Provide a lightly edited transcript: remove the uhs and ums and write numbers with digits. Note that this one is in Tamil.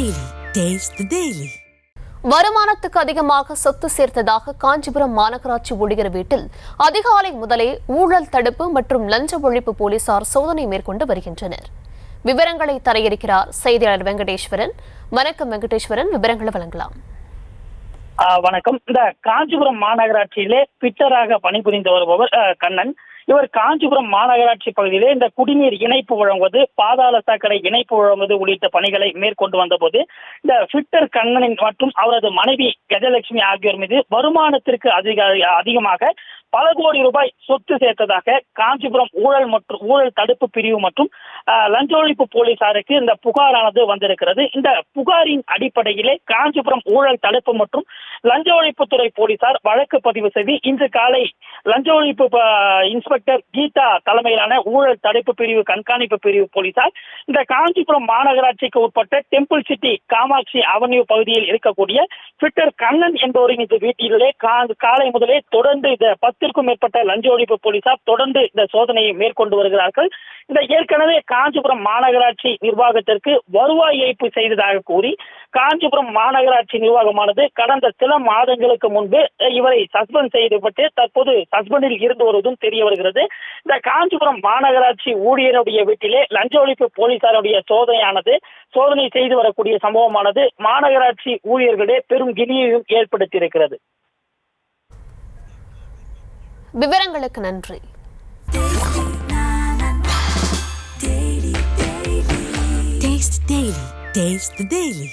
Daily. Taste the Daily. வருமானத்துக்கு அதிகமாக சொத்து சேர்த்ததாக காஞ்சிபுரம் மாநகராட்சி ஊழியர் வீட்டில் அதிகாலை முதலே ஊழல் தடுப்பு மற்றும் லஞ்ச ஒழிப்பு போலீசார் சோதனை மேற்கொண்டு வருகின்றனர். விவரங்களை தர இருக்கிறார் செய்தியாளர் வெங்கடேஸ்வரன். வணக்கம் வெங்கடேஸ்வரன், விவரங்களை வழங்கலாம். வணக்கம். இந்த காஞ்சிபுரம் மாநகராட்சியிலே பிட்டராக பணிபுரிந்து வருபவர் கண்ணன். இவர் காஞ்சிபுரம் மாநகராட்சி பகுதியிலே இந்த குடிநீர் இணைப்பு வழங்குவது, பாதாள சாக்கடை இணைப்பு வழங்குவது உள்ளிட்ட பணிகளை மேற்கொண்டு வந்தபோது இந்த பிட்டர் கண்ணனின் மற்றும் அவரது மனைவி கஜலட்சுமி ஆகியோர் மீது வருமானத்திற்கு அதிகமாக பல கோடி ரூபாய் சொத்து சேர்த்ததாக காஞ்சிபுரம் ஊழல் தடுப்பு பிரிவு மற்றும் லஞ்ச ஒழிப்பு போலீசாருக்கு இந்த புகாரானது வந்திருக்கிறது. இந்த புகாரின் அடிப்படையிலே காஞ்சிபுரம் ஊழல் தடுப்பு மற்றும் லஞ்ச ஒழிப்புத்துறை போலீசார் வழக்கு பதிவு செய்து இன்று காலை லஞ்ச ஒழிப்பு இன்ஸ்பெக்டர் கீதா தலைமையிலான ஊழல் தடுப்பு பிரிவு கண்காணிப்பு பிரிவு போலீசார் இந்த காஞ்சிபுரம் மாநகராட்சிக்கு உட்பட்ட டெம்பிள் சிட்டி காமாட்சி அவென்யூ பகுதியில் இருக்கக்கூடிய பிட்டர் கண்ணன் என்பவரின் இந்த வீட்டிலே காலை முதலே தொடர்ந்து இந்த 10க்கும் மேற்பட்ட லஞ்ச ஒழிப்பு போலீசார் தொடர்ந்து இந்த சோதனையை மேற்கொண்டு வருகிறார்கள். இந்த ஏற்கனவே காஞ்சிபுரம் மாநகராட்சி நிர்வாகத்திற்கு வருவாய் ஏய்ப்பு செய்ததாக கூறி காஞ்சிபுரம் மாநகராட்சி நிர்வாகமானது கடந்த சில மாதங்களுக்கு முன்பு இவரை சஸ்பெண்ட் செய்யப்பட்டு தற்போது சஸ்பெண்டில் இருந்து வருவதும் தெரிய வருகிறது. இந்த காஞ்சிபுரம் மாநகராட்சி ஊழியருடைய வீட்டிலே லஞ்ச ஒழிப்பு போலீசாருடைய சோதனை செய்து வரக்கூடிய சம்பவமானது மாநகராட்சி ஊழியர்களிடையே பெரும் கிளியையும் ஏற்படுத்தியிருக்கிறது. விவரங்களுக்கு நன்றி. Taste the Daily.